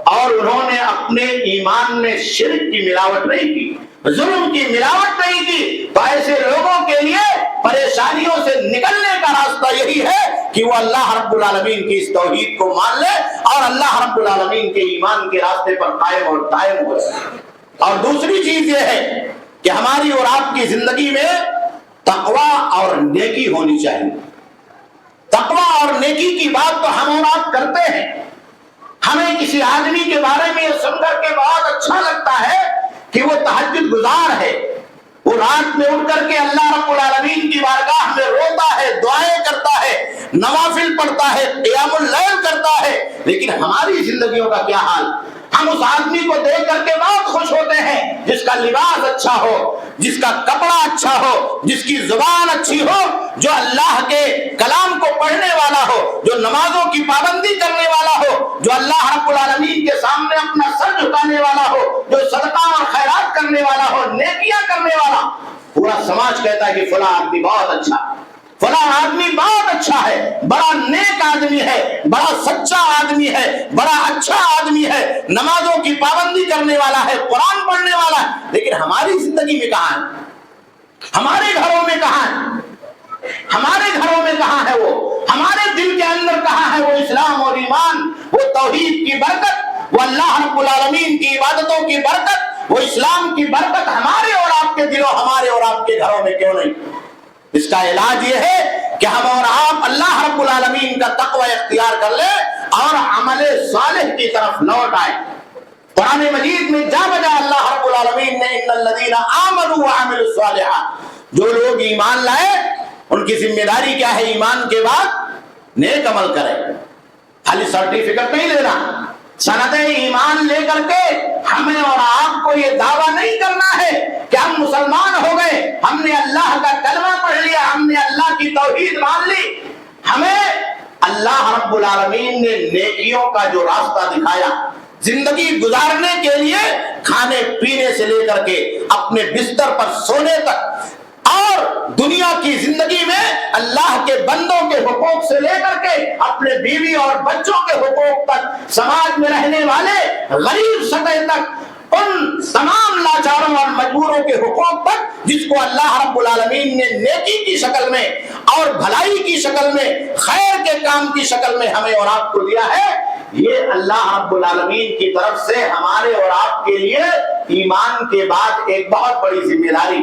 [SPEAKER 3] اور انہوں نے اپنے ایمان میں شرک کی ملاوٹ نہیں کی، ظلم کی ملاوٹ نہیں کی، تو ایسے لوگوں کے لیے پریشانیوں سے نکلنے کا راستہ یہی ہے کہ وہ اللہ رب العالمین کی اس توحید کو مان لے اور اللہ رب العالمین کے ایمان کے راستے پر قائم اور دائم ہو جائے۔ اور دوسری چیز یہ ہے کہ ہماری اور آپ کی زندگی میں تقوی اور نیکی ہونی چاہیے۔ تقوی اور نیکی کی بات تو ہم اور آپ کرتے ہیں، ہمیں کسی آدمی کے بارے میں یہ سن کر کے بہت اچھا لگتا ہے کہ وہ تہجد گزار ہے، وہ رات میں اٹھ کر کے اللہ رب العالمین کی بارگاہ میں روتا ہے، دعائیں کرتا ہے، نوافل پڑھتا ہے، قیام اللیل کرتا ہے، لیکن ہماری زندگیوں کا کیا حال؟ ہم اس آدمی کو دیکھ کر کے بہت خوش ہوتے ہیں جس کا لباس اچھا ہو، جس کا کپڑا اچھا ہو، جس کی زبان اچھی ہو، جو اللہ کے کلام کو پڑھنے والا ہو، جو نمازوں کی پابندی کرنے والا ہو، جو اللہ رب العالمین کے سامنے اپنا سر جھکانے والا ہو، جو صدقہ اور خیرات کرنے والا ہو، نیکیاں کرنے والا۔ پورا سماج کہتا ہے کہ فلاں آدمی بہت اچھا، فلاں آدمی بہت اچھا ہے، بڑا نیک آدمی ہے، بڑا سچا آدمی ہے، بڑا اچھا آدمی ہے، نمازوں کی پابندی کرنے والا ہے، قرآن پڑھنے والا ہے، لیکن ہماری زندگی میں کہاں ہے؟ ہمارے گھروں میں کہاں ہے؟ ہمارے گھروں میں کہاں ہے وہ؟ ہمارے دل کے اندر کہاں ہے وہ اسلام اور ایمان، وہ توحید کی برکت، وہ اللہ رب العالمین کی عبادتوں کی برکت، وہ اسلام کی برکت ہمارے اور آپ کے دلوں، ہمارے اور آپ کے گھروں میں کیوں نہیں؟ اس کا علاج یہ ہے کہ ہم اور آپ اللہ رب العالمین کا تقوی اختیار کر لیں اور عمل صالح کی طرف لوٹ آئیں۔ قرآن مجید میں جا بجا اللہ رب العالمین نے ان الذین آمنوا وعملوا الصالحات، جو لوگ ایمان لائے ان کی ذمہ داری کیا ہے؟ ایمان کے بعد نیک عمل کریں، خالی سرٹیفکیٹ نہیں لینا، سند ایمان لے کر کے ہمیں اور آپ کو یہ دعویٰ نہیں کرنا ہے کہ ہم مسلمان ہو گئے، ہم نے اللہ کا کلمہ پڑھ لیا، ہم نے اللہ کی توحید مان لی۔ ہمیں اللہ رب العالمین نے نیکیوں کا جو راستہ دکھایا، زندگی گزارنے کے لیے کھانے پینے سے لے کر کے اپنے بستر پر سونے تک، اور دنیا کی زندگی میں اللہ کے بندوں کے حقوق سے لے کر کے اپنے بیوی اور بچوں کے حقوق تک، سماج میں رہنے والے غریب سطح تک، ان تمام لاچاروں اور مجبوروں کے حقوق تک جس کو اللہ رب العالمین نے نیکی کی شکل میں اور بھلائی کی شکل میں، خیر کے کام کی شکل میں ہمیں اور آپ کو دیا ہے، یہ اللہ رب العالمین کی طرف سے ہمارے اور آپ کے لیے ایمان کے بعد ایک بہت بڑی ذمہ داری۔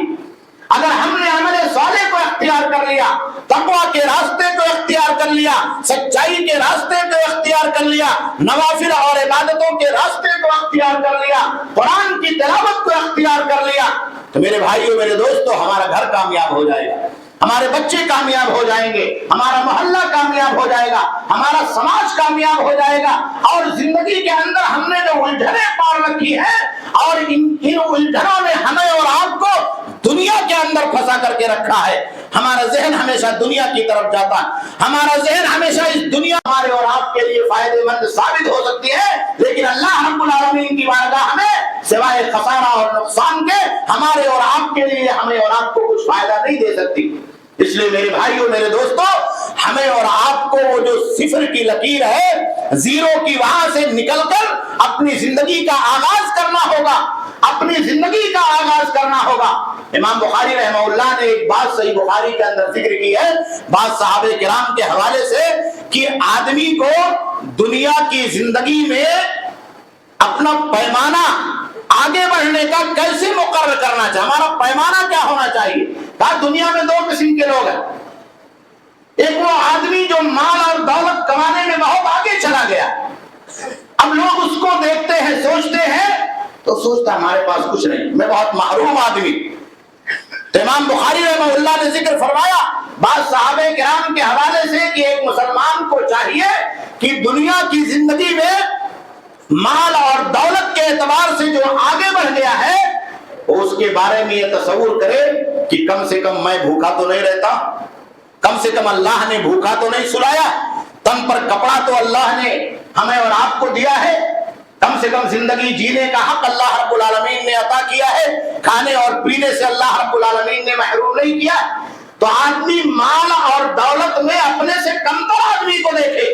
[SPEAKER 3] اگر ہم نے عمل صالح کو اختیار کر لیا، تقوی کے راستے کو اختیار کر لیا، سچائی کے راستے کو اختیار کر لیا، نوافل اور عبادتوں کے راستے کو اختیار کر لیا، قرآن کی تلاوت کو اختیار کر لیا، تو میرے بھائیوں میرے دوستوں ہمارا گھر کامیاب ہو جائے گا، ہمارے بچے کامیاب ہو جائیں گے، ہمارا محلہ کامیاب ہو جائے گا، ہمارا سماج کامیاب ہو جائے گا۔ اور زندگی کے اندر ہم نے جو الجھنیں پال رکھی ہیں اور ان الجھنوں نے ہمیں اور آپ کو دنیا کے اندر پھنسا کر کے رکھا ہے، ہمارا ذہن ہمیشہ دنیا کی طرف جاتا ہے، ہمارا ذہن ہمیشہ اس دنیا ہمارے اور آپ کے لیے فائدے مند ثابت ہو سکتی ہے، لیکن اللہ رب العالمین کی بارگاہ میں سوائے خسارہ اور نقصان کے ہمارے اور آپ کے لیے ہمیں اور آپ کو کچھ فائدہ نہیں دے سکتی۔ اس لیے میرے بھائیوں میرے دوستوں ہمیں اور آپ کو وہ جو صفر کی لکیر ہے، زیرو کی وہاں سے نکل کر اپنی زندگی کا آغاز کرنا ہوگا، اپنی زندگی کا آغاز کرنا ہوگا۔ امام بخاری رحمہ اللہ نے ایک بات صحیح بخاری کے اندر ذکر کی ہے، بعض صحابہ کرام کے حوالے سے، کہ آدمی کو دنیا کی زندگی میں اپنا پیمانہ آگے بڑھنے کا کیسے مقرر کرنا چاہیے، ہمارا پیمانہ کیا ہونا چاہیے۔ کہا دنیا میں دو قسم کے لوگ ہیں، ایک وہ آدمی جو مال اور دولت کمانے میں بہت آگے چلا گیا، اب لوگ اس کو دیکھتے ہیں سوچتے ہیں تو سوچتا ہمارے پاس کچھ نہیں، میں بہت محروم آدمی۔ تو امام بخاری رحمہ اللہ نے ذکر فرمایا بعض صحابہ کرام کے حوالے سے کہ ایک مسلمان کو چاہیے کہ دنیا کی زندگی میں مال اور دولت کے اعتبار سے جو آگے بڑھ گیا ہے اس کے بارے میں یہ تصور کرے کہ کم سے کم میں بھوکا تو نہیں رہتا، کم سے کم اللہ نے بھوکا تو نہیں سلایا، تن پر کپڑا تو اللہ نے ہمیں اور آپ کو دیا ہے، کم سے کم زندگی جینے کا حق اللہ رب العالمین نے عطا کیا ہے، کھانے اور پینے سے اللہ رب العالمین نے محروم نہیں کیا۔ تو آدمی مال اور دولت میں اپنے سے کمتر آدمی کو دیکھے۔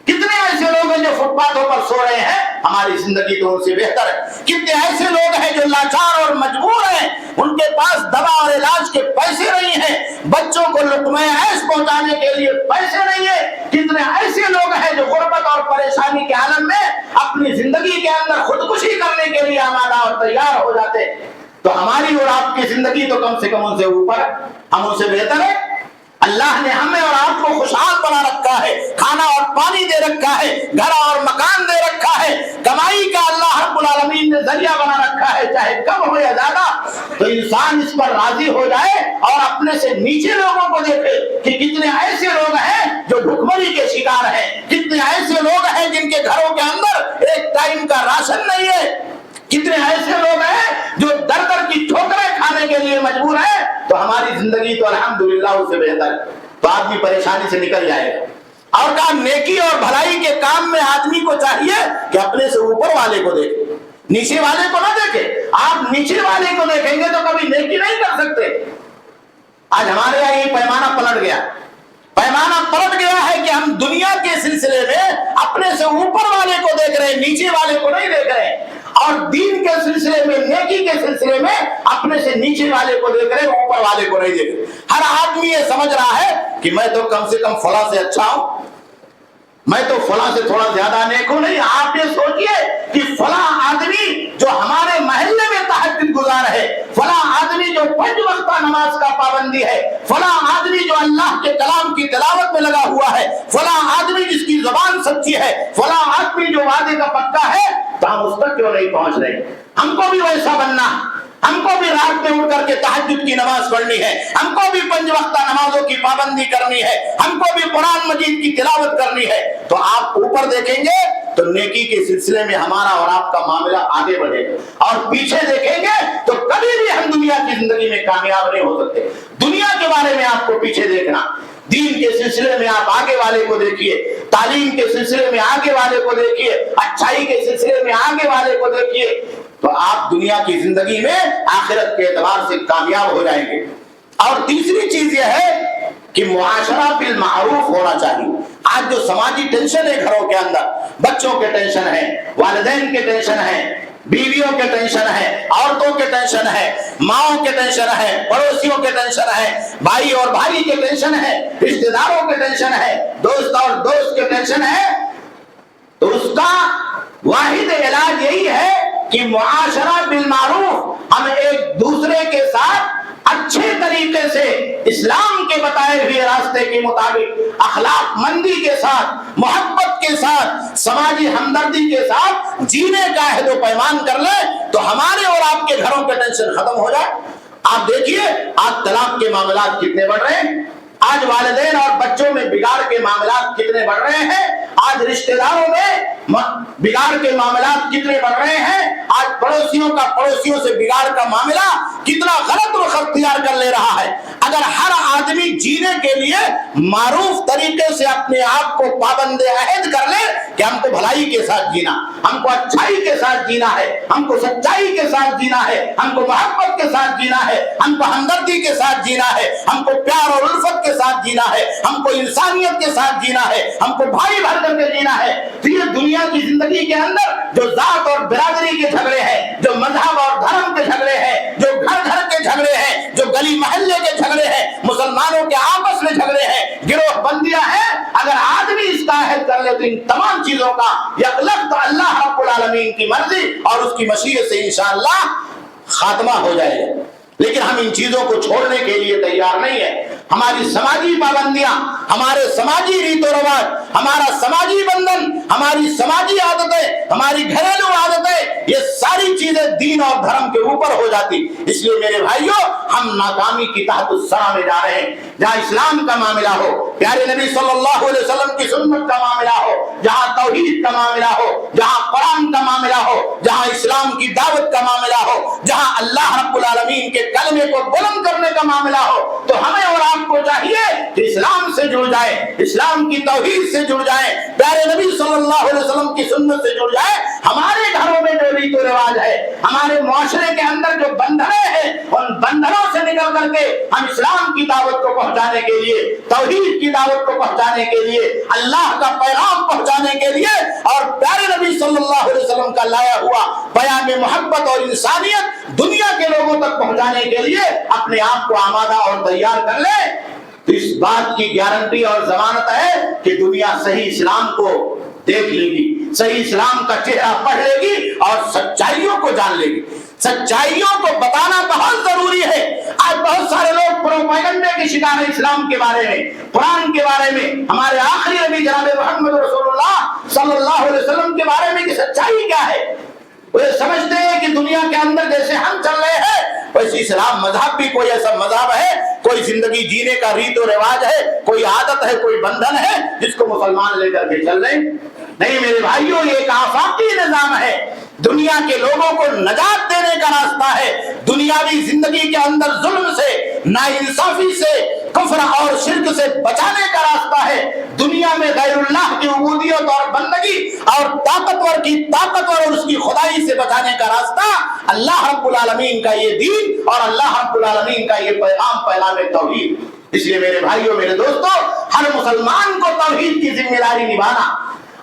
[SPEAKER 3] کتنے ایسے لوگ ہیں جو فٹ پاتھوں پر سو رہے ہیں، ہماری زندگی تو ان سے بہتر ہے۔ کتنے ایسے لوگ ہیں جو لاچار اور مجبور ہیں، ان کے پاس دوا اور علاج کے پیسے نہیں ہیں، بچوں کو لقمہ عیش پہنچانے کے لیے پیسے نہیں ہیں۔ کتنے ایسے لوگ ہیں جو غربت اور پریشانی کے عالم میں اپنی زندگی کے اندر خودکشی کرنے کے لیے آمادہ اور تیار ہو جاتے۔ تو ہماری اور آپ کی زندگی تو کم سے کم ان سے اوپر ہے، ہم ان سے بہتر ہے۔ اللہ نے ہمیں اور آپ کو خوشحال بنا رکھا ہے، کھانا اور پانی دے رکھا ہے، گھر اور مکان دے رکھا ہے، کمائی کا اللہ رب العالمین نے ذریعہ بنا رکھا ہے، چاہے کم ہو یا زیادہ، تو انسان اس پر راضی ہو جائے اور اپنے سے نیچے لوگوں کو دیکھے کہ کتنے ایسے لوگ ہیں جو بھوکمری کے شکار ہیں، کتنے ایسے لوگ ہیں جن کے گھروں کے اندر ایک ٹائم کا راشن نہیں ہے، کتنے ایسے لوگ ہیں جو در در کی ٹھوکریں کھانے کے لیے مجبور ہیں۔ تو ہماری زندگی تو الحمدللہ اس سے بہتر ہے، تو آدمی پریشانی سے نکل جائے گا۔ اور کہا نیکی اور بھلائی کے کام میں آدمی کو چاہیے کہ اپنے سے اوپر والے کو دیکھے، نیچے والے کو نہ دیکھے۔ آپ نیچے والے کو دیکھیں گے تو کبھی نیکی نہیں کر سکتے۔ آج ہمارے یہاں یہ پیمانہ پلٹ گیا، پیمانہ پلٹ گیا ہے کہ ہم دنیا کے سلسلے میں اپنے سے اوپر والے کو دیکھ رہے ہیں، نیچے والے کو نہیں دیکھ رہے ہیں، اور دین کے سلسلے میں نیکی کے سلسلے میں اپنے سے نیچے والے کو دیکھ رہے ہیں، اوپر والے کو نہیں دیکھ رہے۔ ہر آدمی یہ سمجھ رہا ہے کہ میں تو کم سے کم فلاں سے اچھا ہوں، میں تو فلاں سے تھوڑا زیادہ نیک ہوں۔ نہیں، آپ یہ سوچئے کہ فلاں آدمی جو ہمارے محلے میں تہجد گزار ہے، فلاں آدمی جو 5 وقتہ نماز کا پابندی ہے، فلاں آدمی جو اللہ کے کلام کی تلاوت میں لگا ہوا ہے، فلاں آدمی جس کی زبان سچی ہے، فلاں آدمی جو وعدے کا پکا ہے، تو ہم اس تک کیوں نہیں پہنچ رہے؟ ہم کو بھی ویسا بننا، ہم کو بھی رات میں اٹھ کر کے تہجد کی نماز پڑھنی ہے، ہم کو بھی 5 وقتہ نمازوں کی پابندی کرنی ہے، ہم کو بھی قرآن مجید کی تلاوت کرنی ہے۔ تو آپ اوپر دیکھیں گے تو نیکی کے سلسلے میں ہمارا اور آپ کا معاملہ آگے بڑھے گا، اور پیچھے دیکھیں گے تو کبھی بھی ہم دنیا کی زندگی میں کامیاب نہیں ہو سکتے۔ دنیا کے بارے میں آپ کو پیچھے دیکھنا، دین کے سلسلے میں آپ آگے والے کو دیکھیے، تعلیم کے سلسلے میں آگے والے کو دیکھیے، اچھائی کے سلسلے میں آگے والے کو دیکھیے، تو آپ دنیا کی زندگی میں آخرت کے اعتبار سے کامیاب ہو جائیں گے۔ اور تیسری چیز یہ ہے کہ معاشرہ بالمعروف ہونا چاہیے۔ آج جو سماجی ٹینشن ہے گھروں کے اندر، بچوں کے ٹینشن ہے، والدین کے ٹینشن ہے، بیویوں کے ٹینشن ہے، عورتوں کے ٹینشن ہے، ماؤں کے ٹینشن ہے، پڑوسیوں کے ٹینشن ہے، بھائی اور بھائی کے ٹینشن ہے، رشتہ داروں کے ٹینشن ہے، دوست اور دوست کے ٹینشن ہے، تو اس کا واحد علاج یہی ہے کہ معاشرہ بالمعروف، ہم ایک دوسرے کے ساتھ اچھے طریقے سے اسلام کے بتائے ہوئے راستے کے مطابق اخلاق مندی کے ساتھ، محبت کے ساتھ، سماجی ہمدردی کے ساتھ جینے کا عہد و پیمان کر لیں تو ہمارے اور آپ کے گھروں کے ٹینشن ختم ہو جائے۔ آپ دیکھیے آج طلاق کے معاملات کتنے بڑھ رہے ہیں، آج والدین اور بچوں میں بگاڑ کے معاملات کتنے بڑھ رہے ہیں، آج رشتہ داروں میں بگاڑ کے معاملات کتنے بڑھ رہے ہیں، آج پڑوسیوں کا پڑوسیوں سے بگاڑ کا معاملہ کتنا غلط رخ اختیار کر لے رہا ہے۔ اگر ہر آدمی جینے کے لیے معروف طریقے سے اپنے آپ کو پابند عہد کر لے کہ ہم کو بھلائی کے ساتھ جینا، ہم کو اچھائی کے ساتھ جینا ہے، ہم کو سچائی کے ساتھ جینا ہے، ہم کو محبت کے ساتھ جینا ہے، ہم کو ہمدردی کے ساتھ جینا ہے، ہم کو پیار اور الفت کے ساتھ جینا ہے، ہم کو انسانیت کے ساتھ جینا ہے، ہم کو بھائی بھر کر کے جینا ہے، تو یہ دنیا کی زندگی کے اندر جو ذات اور برادری کے جھگڑے ہیں، جو مذہب اور دھرم کے جھگڑے ہیں، جو گھر گھر کے جھگڑے ہیں، جو گلی محلے کے جھگڑے ہیں، مسلمانوں کے آپس میں جھگڑے ہیں، گروہ بندیاں ہیں، اگر آدمی اس کا عہد کر لے تو ان تمام چیزوں کا یکلخت اللہ رب العالمین کی مرضی اور اس کی مشیت سے انشاءاللہ خاتمہ ہو جائے گا۔ لیکن ہم ان چیزوں کو چھوڑنے کے لیے تیار نہیں ہے۔ ہماری سماجی پابندیاں، ہمارے سماجی ریت و رواج، ہمارا سماجی بندھن، ہماری سماجی عادتیں، ہماری گھریلو عادتیں، یہ ساری چیزیں دین اور دھرم کے اوپر ہو جاتی۔ اس لیے میرے بھائیوں، ہم ناکامی کی تحت الثرى میں جا رہے ہیں۔ جہاں اسلام کا معاملہ ہو، پیارے نبی صلی اللہ علیہ وسلم کی سنت کا معاملہ ہو، جہاں توحید کا معاملہ ہو، جہاں قرآن کا معاملہ ہو، جہاں اسلام کی دعوت کا معاملہ ہو، جہاں اللہ رب العالمین کے کلمے کو بلند کرنے کا معاملہ ہو، تو ہمیں اور آپ کو چاہیے کہ اسلام سے جڑ جائے، اسلام کی توحید سے جڑ جائے، پیارے نبی صلی اللہ علیہ وسلم کی سنت سے جڑ جائے۔ ہمارے گھروں میں جو ریت و رواج ہے، ہمارے معاشرے کے اندر جو بندھنے ہیں، ان بندھنوں سے نکل کر کے ہم اسلام کی دعوت کو پہنچانے کے لیے، توحید کی دعوت کو پہنچانے کے لیے، اللہ کا پیغام پہنچانے کے لیے اور پیارے نبی صلی اللہ علیہ وسلم کا لایا ہوا پیام محبت اور انسانیت دنیا کے لوگوں تک پہنچانے کے لیے اپنے آپ کو آمادہ اور تیار کر لے، تو اس بات کی گارنٹی اور ضمانت ہے کہ دنیا صحیح اسلام کو دیکھ لے گی، صحیح اسلام کا چہرہ پڑھ لے گی اور سچائیوں کو جان لے گی۔ سچائیوں کو بتانا بہت ضروری ہے۔ آج بہت سارے لوگ پروپیگنڈے کے شکار ہیں اسلام کے بارے میں، قرآن کے بارے میں، ہمارے آخری نبی جناب محمد رسول اللہ صلی اللہ علیہ وسلم کے بارے میں کہ سچائی کیا ہے۔ وہ سمجھتے ہیں کہ دنیا کے اندر جیسے ہم چل رہے ہیں ویسے اسلام مذہب بھی کوئی ایسا مذہب ہے، کوئی زندگی جینے کا ریت و رواج ہے، کوئی عادت ہے، کوئی بندھن ہے جس کو مسلمان لے کر کے چل رہے ہیں۔ نہیں میرے بھائیوں، یہ ایک آفاقی نظام ہے، دنیا کے لوگوں کو نجات دینے کا راستہ ہے، دنیاوی زندگی کے اندر ظلم سے، ناانصافی سے، کفر اور شرک سے بچانے کا راستہ ہے، دنیا میں غیر اللہ کی عبودیت اور بندگی اور طاقتور کی طاقتور اور اس کی خدائی سے بچانے کا راستہ اللہ رب العالمین کا یہ دین اور اللہ رب العالمین کا یہ پیغام توحید۔ اس لیے میرے بھائیوں، میرے دوستوں، ہر مسلمان کو توحید کی ذمہ داری نبھانا۔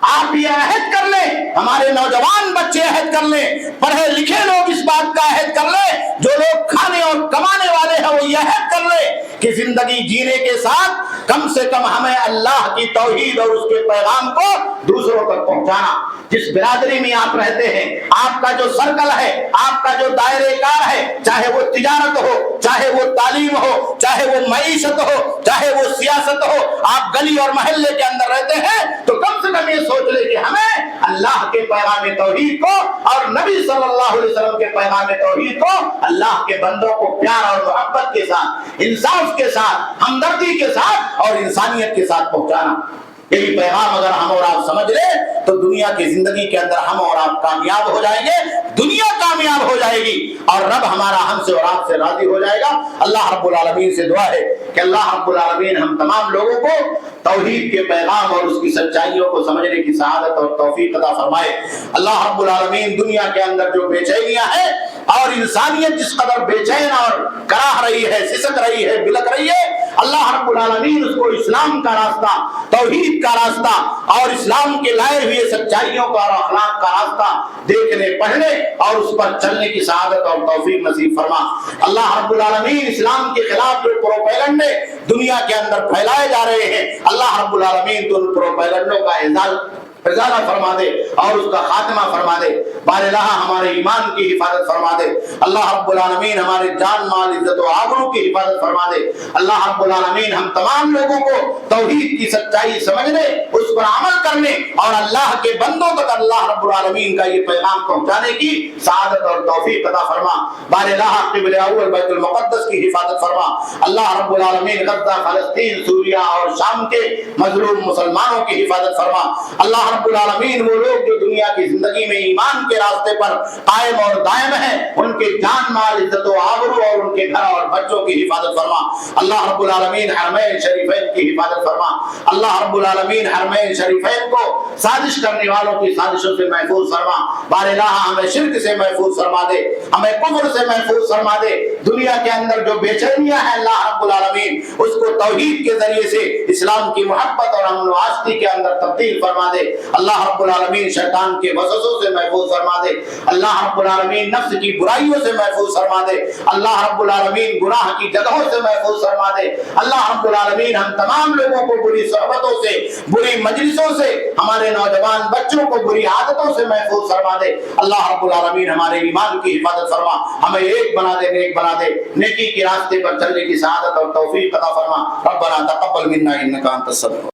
[SPEAKER 3] آپ یہ عہد کر لیں، ہمارے نوجوان بچے عہد کر لیں، پڑھے لکھے لوگ اس بات کا عہد کر لیں، جو لوگ کھانے اور کمانے والے ہیں وہ یہ عہد کر لیں کہ زندگی جینے کے ساتھ کم سے کم ہمیں اللہ کی توحید اور اس کے پیغام کو دوسروں تک پہنچانا۔ جس برادری میں آپ رہتے ہیں، آپ کا جو سرکل ہے، آپ کا جو دائرہ کار ہے، چاہے وہ تجارت ہو، چاہے وہ تعلیم ہو، چاہے وہ معیشت ہو، چاہے وہ سیاست ہو، آپ گلی اور محلے کے اندر رہتے ہیں تو کم سے کم یہ سوچ لے کہ ہمیں اللہ کے پیغام توحید کو اور نبی صلی اللہ علیہ وسلم کے پیغام توحید کو اللہ کے بندوں کو پیار اور محبت کے ساتھ، انصاف کے ساتھ، ہمدردی کے ساتھ اور انسانیت کے ساتھ پہنچانا۔ یہی پیغام اگر ہم اور آپ سمجھ لیں تو دنیا کی زندگی کے اندر ہم اور آپ کامیاب ہو جائیں گے، دنیا کامیاب ہو جائے گی اور رب ہمارا ہم سے اور آپ سے راضی ہو جائے گا۔ اللہ رب العالمین سے دعا ہے کہ اللہ رب العالمین ہم تمام لوگوں کو توحید کے پیغام اور اس کی سچائیوں کو سمجھنے کی سعادت اور توفیق عطا فرمائے۔ اللہ رب العالمین دنیا کے اندر جو بے چینیاں ہیں اور انسانیت جس قدر بے چین اور کراہ رہی ہے، سسک رہی ہے، بلک رہی ہے، اللہ رب العالمین اس کو اسلام کا راستہ، توحید کا راستہ اور اسلام کے لائے ہوئے سچائیوں کا اور اخلاق کا راستہ دیکھنے، پڑھنے اور اس پر چلنے کی سعادت اور توفیق نصیب فرما۔ اللہ رب العالمین اسلام کے خلاف جو پروپیگنڈے دنیا کے اندر پھیلائے جا رہے ہیں، اللہ رب العالمین تو ان پروپیگنڈوں کا ازالہ فرما دے اور اس کا خاتمہ فرما دے۔ بار الہ ہمارے ایمان کی حفاظت فرما دے۔ اللہ رب العالمین ہمارے جان مال عزت و آبرو کی حفاظت فرما دے۔ اللہ رب العالمین ہم تمام لوگوں کو توحید کی سچائی سمجھنے، اس پر عمل کرنے اور اللہ کے بندوں تک اللہ رب العالمین کا یہ پیغام پہنچانے کی سعادت اور توفیق عطا فرما۔ بار الہ قبلہ اول بیت المقدس کی حفاظت فرما۔ اللہ رب العالمین غزہ، فلسطین، سوریہ اور شام کے مظلوم مسلمانوں کی حفاظت فرما۔ اللہ رب العالمین وہ لوگ جو دنیا کی زندگی میں ایمان کے راستے پر قائم اور دائم ہیں، ان کے جان مال عزت و آبرو اور ان کے گھر اور بچوں کی حفاظت فرما۔ اللہ رب العالمین حرمین شریفین کی حفاظت فرما۔ اللہ رب العالمین حرمین شریفین کو سازش کرنے والوں کی سازشوں سے محفوظ فرما۔ بار الہ ہمیں شرک سے محفوظ فرما دے، ہمیں کفر سے محفوظ فرما دے۔ دنیا کے اندر جو بے چینیاں ہیں اللہ رب العالمین اس کو توحید کے ذریعے سے اسلام کی محبت اور امن و آشتی کے اندر تبدیل فرما دے۔ اللہ رب العالمین شیطان کے وسوسوں سے محفوظ فرما دے۔ اللہ رب العالمین نفس کی برائیوں سے محفوظ فرما دے۔ اللہ رب العالمین گناہ کی جگہوں سے محفوظ فرما دے۔ اللہ رب العالمین ہم تمام لوگوں کو بری صحبتوں سے، بری مجلسوں سے، ہمارے نوجوان بچوں کو بری عادتوں سے محفوظ فرما دے۔ اللہ رب العالمین ہمارے ایمان کی حفاظت فرما، ہمیں ایک بنا دے، نیک بنا دے، نیکی کے راستے پر چلنے کی سعادت اور توفیق عطا فرما۔ ربنا تقبل منا انک انت السمیع